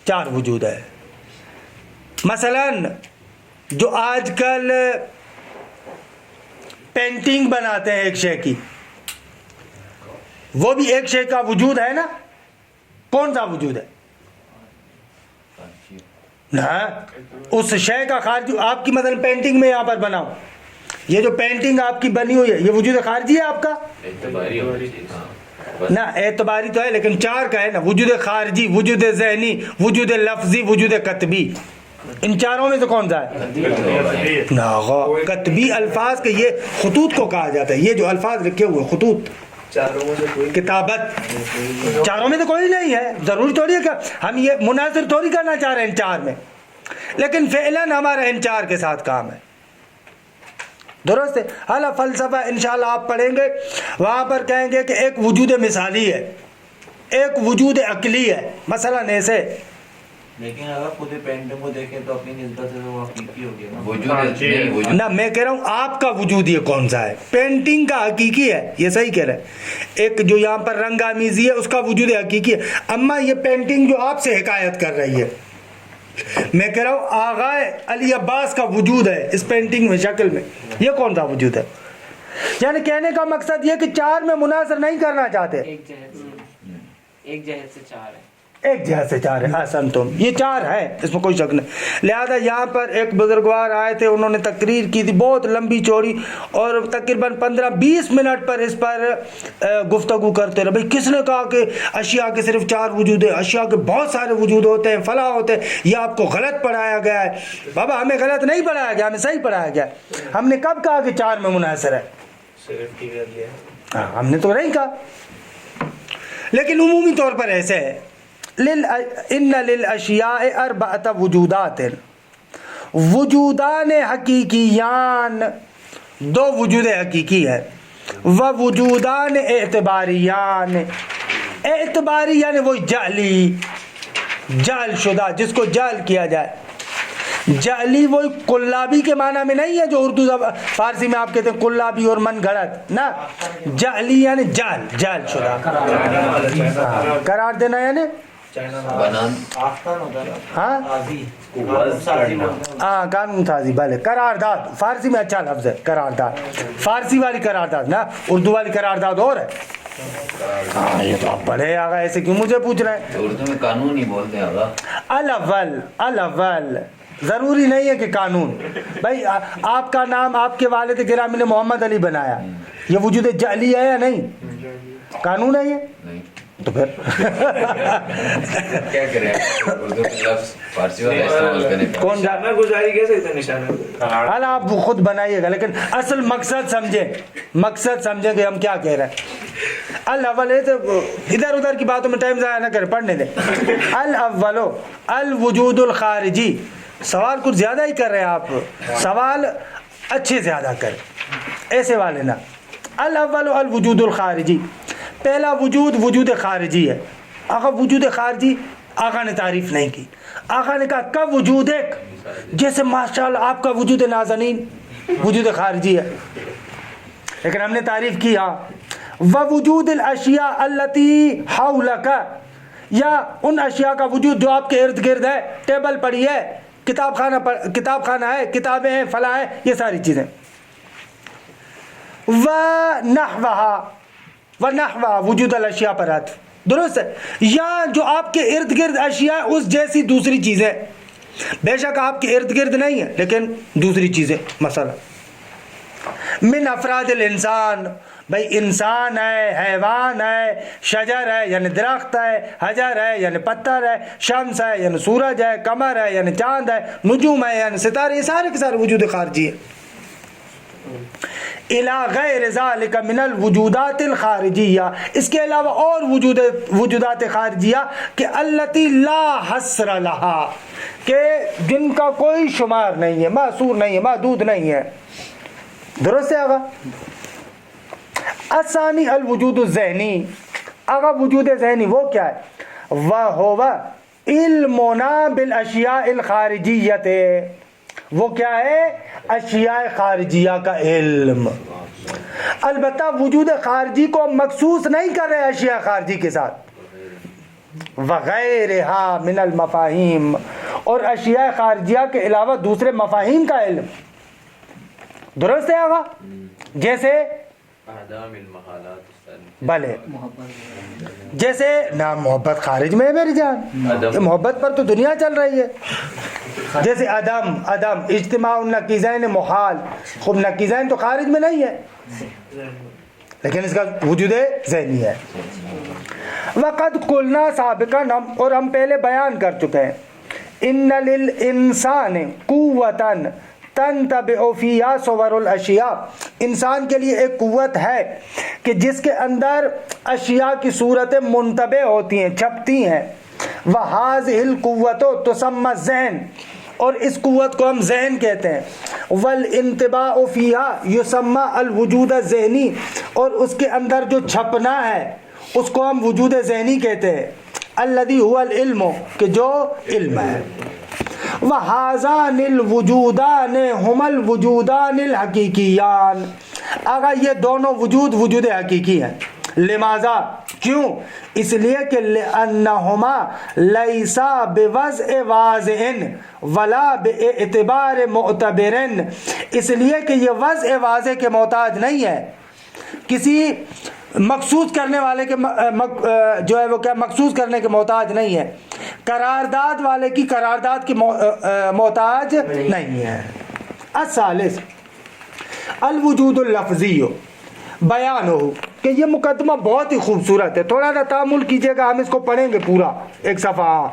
4 وجود ہے. مثلاً جو آج کل پینٹنگ بناتے ہیں ایک شے کی، وہ بھی ایک شے کا وجود ہے نا. کون سا وجود ہے؟ نا اس شے کا خارجی. آپ کی مثلا پینٹنگ میں یہاں پر بناؤ، یہ جو پینٹنگ آپ کی بنی ہوئی ہے یہ وجود خارجی ہے آپ کا نا. اعتباری تو ہے لیکن 4 کا ہے نا. وجود خارجی، وجود ذہنی، وجود لفظی، وجود کتبی. ان 4 میں سے کون سا ہے؟ کتبی الفاظ کے یہ خطوط کو کہا جاتا ہے. یہ جو الفاظ لکھے ہوئے خطوط، کتابت، 4 میں تو کوئی نہیں ہے. ضروری تھوڑی ہے کہ ہم یہ مناظر تھوڑی کرنا چاہ رہے ہیں ان 4 میں، لیکن فعلاً ہمارا ان 4 کے ساتھ کام ہے. درست ہے. اعلیٰ فلسفہ انشاءاللہ آپ پڑھیں گے، وہاں پر کہیں گے کہ ایک وجود مثالی ہے، ایک وجود عقلی ہے. مثلاً ایسے، لیکن اگر خود پینٹنگ کو دیکھیں تو اپنی نسبت سے وہ حقیقی ہو گیا نا. میں کہہ رہا ہوں آپ کا وجود یہ کون سا ہے؟ پینٹنگ کا حقیقی ہے، یہ صحیح کہہ رہے ہیں. ایک جو یہاں پر رنگ آمیزی ہے اس کا وجود حقیقی ہے. اما یہ پینٹنگ جو آپ سے حکایت کر رہی ہے، میں کہہ رہا ہوں آغا علی عباس کا وجود ہے اس پینٹنگ میں، شکل میں. یہ کون سا وجود ہے؟ یعنی کہنے کا مقصد یہ کہ 4 میں منحصر نہیں کرنا چاہتے. ایک جہت سے 4 ہے، ایک جہت سے 4 ہے. حسن تم، یہ 4 ہے، اس میں کوئی شک نہیں. لہذا یہاں پر ایک بزرگوار آئے تھے، انہوں نے تقریر کی تھی بہت لمبی چوڑی، اور تقریباً 15-20 منٹ پر اس پر گفتگو کرتے رہے. بھئی کس نے کہا کہ اشیاء کے صرف 4 وجود ہیں؟ اشیاء کے بہت سارے وجود ہوتے ہیں، فلاں ہوتے ہیں. یہ آپ کو غلط پڑھایا گیا ہے. بابا ہمیں غلط نہیں پڑھایا گیا، ہمیں صحیح پڑھایا گیا. ہم نے کب کہا کہ 4 میں منحصر ہے؟ ہم نے تو نہیں کہا، لیکن عمومی طور پر ایسے ہے. ان للاشیاء 4 وجودات، وجودان حقیقیان، 2 وجود حقیقی ہے. ووجودان اعتباریان، اعتباری یعنی وہ جعلی، جعل شدہ، جس کو جعل کیا جائے. جعلی وہی قلابی کے معنی میں نہیں ہے جو اردو فارسی میں آپ کہتے ہیں قلابی اور من گھڑت نا. جعلی یعنی جعل، جعل شدہ. قرار دینا یعنی ہاں قانون سازی، بھلے قرارداد فارسی میں اچھا لفظ ہے قرارداد. فارسی والی قرارداد نا، اردو والی قرارداد اور ہے. ہاں یہ تو آپ پڑھے آگا، ایسے کیوں مجھے پوچھ رہے ہیں؟ اردو میں قانون ہی بولتے ہیں آگا. الاول، الاول ضروری نہیں ہے کہ قانون. بھائی آپ کا نام آپ کے والد گرامی نے محمد علی بنایا، یہ وجود جعلی ہے یا نہیں؟ قانون ہے یہ؟ تو پھر کیا کریں اردو میں لفظ فارسی والا استعمال کرنے کا کون نشانہ گزاری کیسے اتنے نشانہ؟ حال آپ خود بنائیے گا، لیکن اصل مقصد سمجھیں، مقصد سمجھیں کہ ہم کیا کہہ رہے ہیں. الاول ادھر ادھر کی باتوں میں ٹائم ضائع نہ کریں، پڑھنے دیں. الاول الوجود الخارجی. سوال کچھ زیادہ ہی کر رہے ہیں آپ. سوال اچھے سے ادا کریں. ایسے والے نا. الاول الوجود الخارجی, پہلا وجود وجود خارجی ہے. آقا وجود خارجی آقا نے تعریف نہیں کی. آقا نے کہا کب وجود ایک, جیسے ماشاءاللہ آپ کا وجود نازنین وجود خارجی ہے, لیکن ہم نے تعریف کی ہاں ووجود الاشیاء التي حولک, یا ان اشیاء کا وجود جو آپ کے ارد گرد ہے, ٹیبل پڑی ہے, کتاب خانہ ہے, کتابیں ہیں, فلاں ہیں, یہ ساری چیزیں. ونحوها وجود الاشیاء پر عطف, درست ہے. یا جو آپ کے ارد گرد اشیاء اس جیسی دوسری چیزیں, بے شک آپ کے ارد گرد نہیں ہے لیکن دوسری چیزیں. مثلا من افراد الانسان, بھائی انسان ہے, حیوان ہے, شجر ہے یعنی درخت ہے, حجر ہے یعنی پتھر ہے, شمس ہے یعنی سورج ہے, قمر ہے یعنی چاند ہے, نجوم ہے یعنی ستارے, یہ سارے کے سارے وجود خارجی ہے. الی غیر ذالک من الوجودات الخارجیہ, اس کے علاوہ اور وجودات خارجیہ کہ التی لا حصر لہا, کہ جن کا کوئی شمار نہیں ہے, محصور نہیں ہے, محدود نہیں ہے. درست ہے آقا. الثانی الوجود الذہنی, آقا وجود ذہنی وہ کیا ہے؟ وَهُوَ علمنا بالاشیاء الخارجیت, وہ کیا ہے؟ اشیاء خارجیہ کا علم. البتہ وجود خارجی کو مخصوص نہیں کر رہے اشیاء خارجی کے ساتھ. وغیرہا من المفاہیم, اور اشیاء خارجیہ کے علاوہ دوسرے مفاہیم کا علم. درست ہے آقا. جیسے بھلے جیسے نا محبت خارج میں ہے میری جان, یہ محبت پر تو دنیا چل رہی ہے. جیسے عدم اجتماع النقیضین محال, خوب نقیضین تو خارج میں نہیں ہے لیکن اس کا وجود ذہنی ہے. وقد قلنا سابقا, اور ہم پہلے بیان کر چکے ہیں, ان للانسان قوتا تنتبع فیہا صور الاشیاء, انسان کے لیے ایک قوت ہے کہ جس کے اندر اشیاء کی صورتیں منتبع ہوتی ہیں, چھپتی ہیں. وَهَذِهِ الْقُوَّةُ تُسَمَّى الذہن, اور اس قوت کو ہم ذہن کہتے ہیں. وَالْانْتِبَاعُ فِيهَا يُسَمَّى الْوُجُودَ الذہنی, اور اس کے اندر جو چھپنا ہے اس کو ہم وجود ذہنی کہتے ہیں. الذي هو العلم, کہ جو علم ہے. وَهَذَانِ الْوُجُودَانِ هُمَا الْوُجُودَانِ الْحَقِيقِيَّانِ, اگر یہ دونوں وجود حقیقی ہیں. لماذا, کیوں؟ اس لیے کہ لأنہما لیسا بوضع واضع ولا باعتبار معتبر, اس لیے کہ یہ وضع واضح کے محتاج نہیں ہے, کسی مخصوص کرنے والے کے جو ہے وہ کیا مخصوص کرنے کے محتاج نہیں ہے, قرارداد والے کی قرارداد کی محتاج نہیں ہے. الثالث الوجود اللفظی, بیان ہو کہ یہ مقدمہ بہت ہی خوبصورت ہے, تھوڑا سا تامل کیجئے گا, ہم اس کو پڑھیں گے پورا ایک صفحہ.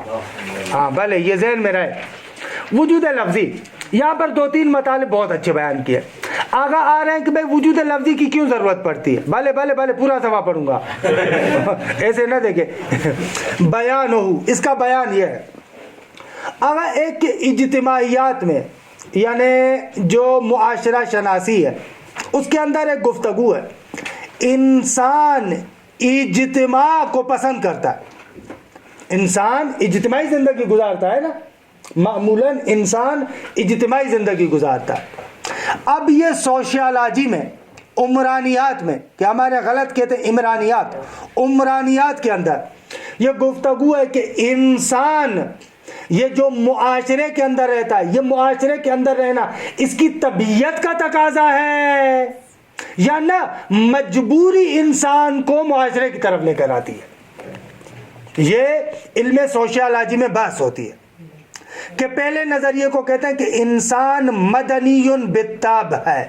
ہاں بھلے یہ ذہن میں رہے. وجود لفظی, یہاں پر 2-3 مطالب بہت اچھے بیان کیے. آگا آ رہے ہیں کہ بھئی وجود لفظی کی کیوں ضرورت پڑتی ہے. بھلے پورا صفحہ پڑھوں گا, ایسے نہ دیکھیں. بیان ہو, اس کا بیان یہ ہے. آگا ایک اجتماعیات میں یعنی جو معاشرہ شناسی ہے اس کے اندر ایک گفتگو ہے. انسان اجتماع کو پسند کرتا ہے, انسان اجتماعی زندگی گزارتا ہے نا, معمولاً انسان اجتماعی زندگی گزارتا ہے. اب یہ سوشیالوجی میں, عمرانیات میں, کہ ہمارے غلط کہتے ہیں عمرانیات, عمرانیات کے اندر یہ گفتگو ہے کہ انسان یہ جو معاشرے کے اندر رہتا ہے, یہ معاشرے کے اندر رہنا اس کی طبیعت کا تقاضا ہے یا نہ مجبوری انسان کو معاشرے کی طرف لے کر آتی ہے. یہ علم سوشیالوجی میں بحث ہوتی ہے کہ پہلے نظریے کو کہتے ہیں کہ انسان مدنی بالطبع ہے,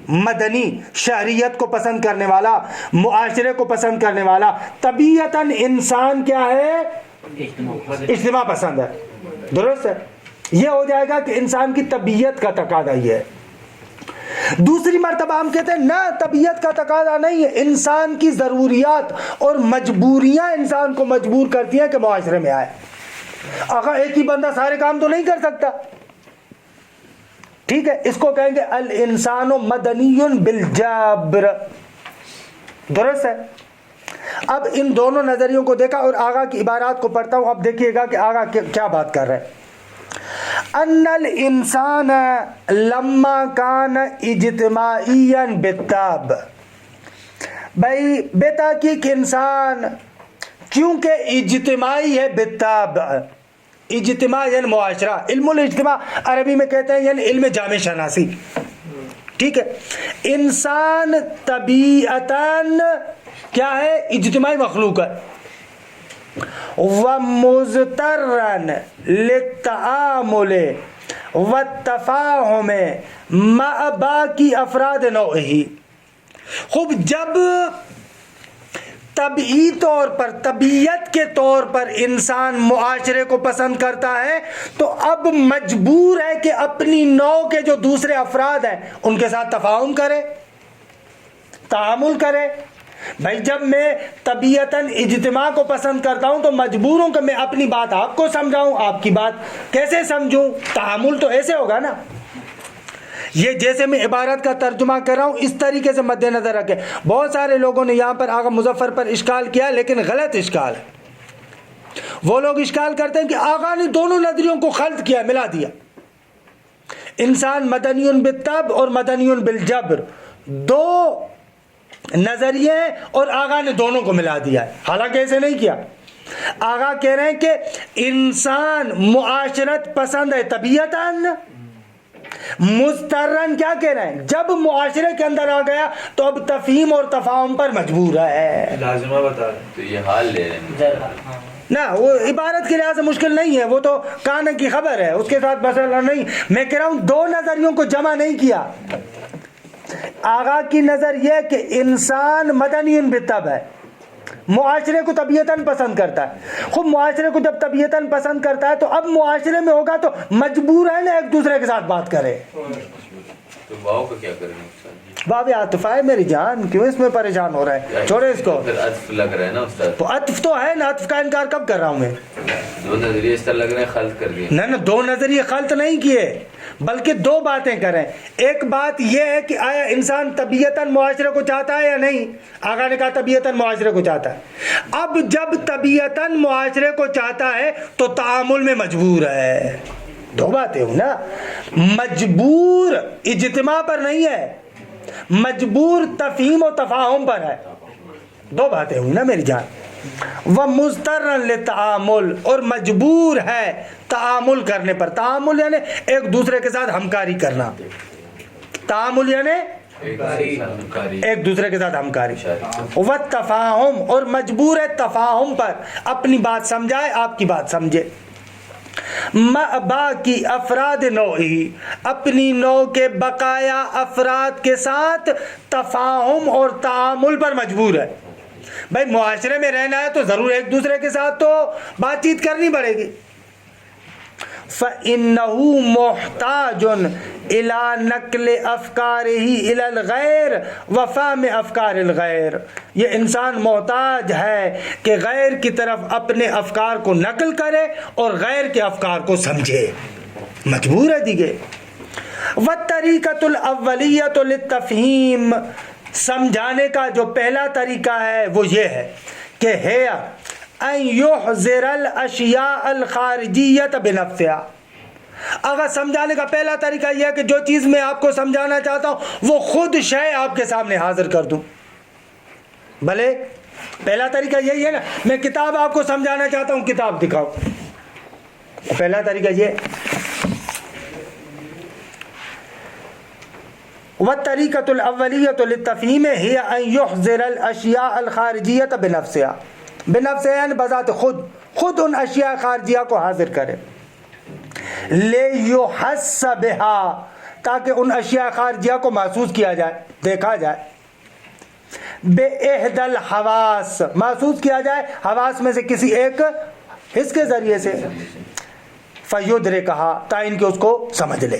مدنی شہریت کو پسند کرنے والا, معاشرے کو پسند کرنے والا. طبیعتاً انسان کیا ہے؟ اجتماع پسند ہے. درست ہے, یہ ہو جائے گا کہ انسان کی طبیعت کا تقاضا یہ ہے. دوسری مرتبہ ہم کہتے ہیں نہ, طبیعت کا تقاضا نہیں ہے, انسان کی ضروریات اور مجبوریاں انسان کو مجبور کرتی ہیں کہ معاشرے میں آئے. اگر ایک ہی بندہ سارے کام تو نہیں کر سکتا, ٹھیک ہے, اس کو کہیں گے الانسان مدنی بالجبر, درست ہے. اب ان دونوں نظریوں کو دیکھا اور آغا کی عبارات کو پڑھتا ہوں. اب دیکھیے گا کہ آغا کیا بات کر رہے ہیں. ان الانسان لما کان اجتماعیا بالطبع, بھائی بے تحقیق انسان کیونکہ اجتماعی ہے بالطبع, اجتماع یعنی معاشرہ, علم الاجتماع عربی میں کہتے ہیں یعنی علم جامع شناسی, ٹھیک ہے. انسان طبیعتاً کیا ہے, اجتماعی مخلوق ہے. وَمُضْطَرًا لِلتَّعَامُلِ وَالتَّفَاهُمِ مَعَ بَاقِي أَفْرَادِ نَوْعِهِ. خوب, جب طبعی طور پر, طبیعت کے طور پر انسان معاشرے کو پسند کرتا ہے تو اب مجبور ہے کہ اپنی نوع کے جو دوسرے افراد ہیں ان کے ساتھ تفاہم کرے, تعامل کرے. بھائی جب میں طبیعتاً اجتماع کو پسند کرتا ہوں تو مجبور ہوں کہ میں اپنی بات آپ کو سمجھاؤں, آپ کی بات کیسے سمجھوں, تعامل تو ایسے ہوگا نا. یہ جیسے میں عبارت کا ترجمہ کر رہا ہوں اس طریقے سے مد نظر رکھیں. بہت سارے لوگوں نے یہاں پر آغا مظفر پر اشکال کیا, لیکن غلط اشکال ہے. وہ لوگ اشکال کرتے ہیں کہ آغا نے دونوں نظریوں کو خلط کیا, ملا دیا. انسان مدنی بالطبع اور مدنی بالجبر دو نظریے اور آغا نے دونوں کو ملا دیا ہے, حالانکہ ایسے نہیں کیا. آغا کہہ رہے ہیں کہ انسان معاشرت پسند ہے طبیعتاً, مضطرن کیا کہہ رہے ہیں, جب معاشرے کے اندر آ گیا تو اب تفہیم اور تفاہم پر مجبور ہے. لازمہ بتا رہے ہیں, تو یہ حال لے رہے ہیں نہ, وہ عبارت کے لحاظ سے مشکل نہیں ہے, وہ تو کان کی خبر ہے, اس کے ساتھ مسئلہ نہیں. میں کہہ رہا ہوں دو نظریوں کو جمع نہیں کیا. آغا کی نظر یہ کہ انسان مدنی بالطبع ہے, معاشرے کو طبیعتاً پسند کرتا ہے. خود معاشرے کو جب طبیعتاً پسند کرتا ہے تو اب معاشرے میں ہوگا تو مجبور ہے نا ایک دوسرے کے ساتھ بات کرے. تو واو کا کیا کریں, باب عاطفہ ہے میری جان, کیوں اس میں پریشان ہو رہا ہے, چھوڑے اس کو. پھر عطف لگ رہا ہے نا استاد, تو عطف تو ہے نا, عطف کا انکار کب کر رہا ہوں میں. دو نظریے اس طرح لگ رہے ہیں خلط کر دیے. نہ دو نظریے خلط نہیں کیے, بلکہ دو باتیں کریں. ایک بات یہ ہے کہ آیا انسان طبیعتاً معاشرے کو چاہتا ہے یا نہیں. آغا نے کہا طبیعتاً معاشرے کو چاہتا ہے. اب جب طبیعتاً معاشرے کو چاہتا ہے تو تعامل میں مجبور ہے. دو باتیں ہوں نا, مجبور اجتماع پر نہیں ہے, مجبور تفہیم و تفاہم پر ہے. دو باتیں ہوئی نا میری جان. وَمُضْطَرًا لِلتَّعَامُلِ, اور مجبور ہے تعامل کرنے پر. تعامل یعنی ایک دوسرے کے ساتھ ہمکاری کرنا, تعامل یعنی ایک دوسرے کے ساتھ ہمکاری. وَالتَّفَاهُمْ, اور مجبور ہے تفاہم پر, اپنی بات سمجھائے آپ کی بات سمجھے. باقی افراد نوعی, اپنی نوع کے بقایا افراد کے ساتھ تفاہم اور تعامل پر مجبور ہے. بھائی معاشرے میں رہنا ہے تو ضرور ایک دوسرے کے ساتھ تو بات چیت کرنی پڑے گی. فَإِنَّهُ مُحْتَاجٌ إِلَى نَقْلِ أَفْكَارِهِ إِلَى الْغَيْرِ وَفَهْمِ أَفْكَارِ الْغَيْرِ, یہ انسان محتاج ہے کہ غیر کی طرف اپنے افکار کو نقل کرے اور غیر کے افکار کو سمجھے, مجبور ہے دیگے. وَالطَّرِيقَةُ الْأَوَّلِيَّةُ لِلتَّفْهِيمِ, سمجھانے کا جو پہلا طریقہ ہے وہ یہ ہے کہ ہے ان یحضر الاشیاء الخارجیۃ بنفسها. اگر سمجھانے کا پہلا طریقہ یہ ہے کہ جو چیز میں آپ کو سمجھانا چاہتا ہوں وہ خود شے آپ کے سامنے حاضر کر دوں. بھلے پہلا طریقہ یہی ہے نا, میں کتاب آپ کو سمجھانا چاہتا ہوں, کتاب دکھاؤ. پہلا طریقہ یہ. والطریقۃ الاولیۃ للتفہیم هی ان یحضر الاشیاء الخارجیۃ بنفسها, بنفسها یعنی بذات خود ان اشیاء خارجیہ کو حاضر کرے. لیحس بها, تاکہ ان اشیاء خارجیہ کو محسوس کیا جائے, دیکھا جائے. باحد الحواس, محسوس کیا جائے حواس میں سے کسی ایک حس کے ذریعے سے. فیدرکھا, تا ان کے اس کو سمجھ لے.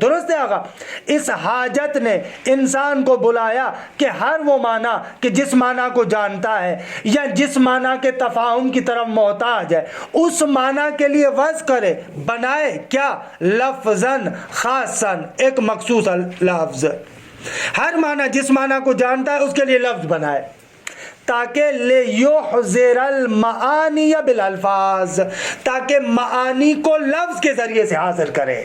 درست ہے آقا. اس حاجت نے انسان کو بلایا کہ ہر وہ معنی کہ جس معنی کو جانتا ہے یا جس معنی کے تفاہم کی طرف محتاج ہے اس معنی کے لیے وضع کرے, بنائے کیا لفظاً خاصاً, ایک مخصوص لفظ. ہر معنی جس معنی کو جانتا ہے اس کے لیے لفظ بنائے تاکہ لیحذر المعانی بالالفاظ, تاکہ معانی کو لفظ کے ذریعے سے حاصل کرے,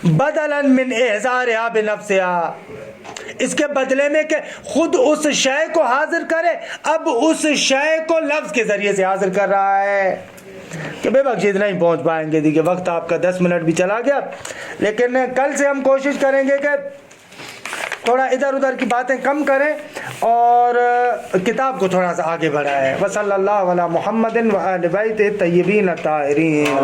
بدلا من احضارها بنفسها, اس کے بدلے میں کہ خود اس شے کو حاضر کرے, اب اس شے کو لفظ کے ذریعے سے حاضر کر رہا ہے. کہ بے بخشید نہیں پہنچ پائیں گے, دیکھیے وقت آپ کا 10 منٹ بھی چلا گیا, لیکن کل سے ہم کوشش کریں گے کہ تھوڑا ادھر ادھر کی باتیں کم کریں اور کتاب کو تھوڑا سا آگے بڑھائیں. وصلی اللہ علی محمد و آل بیت الطیبین الطاہرین.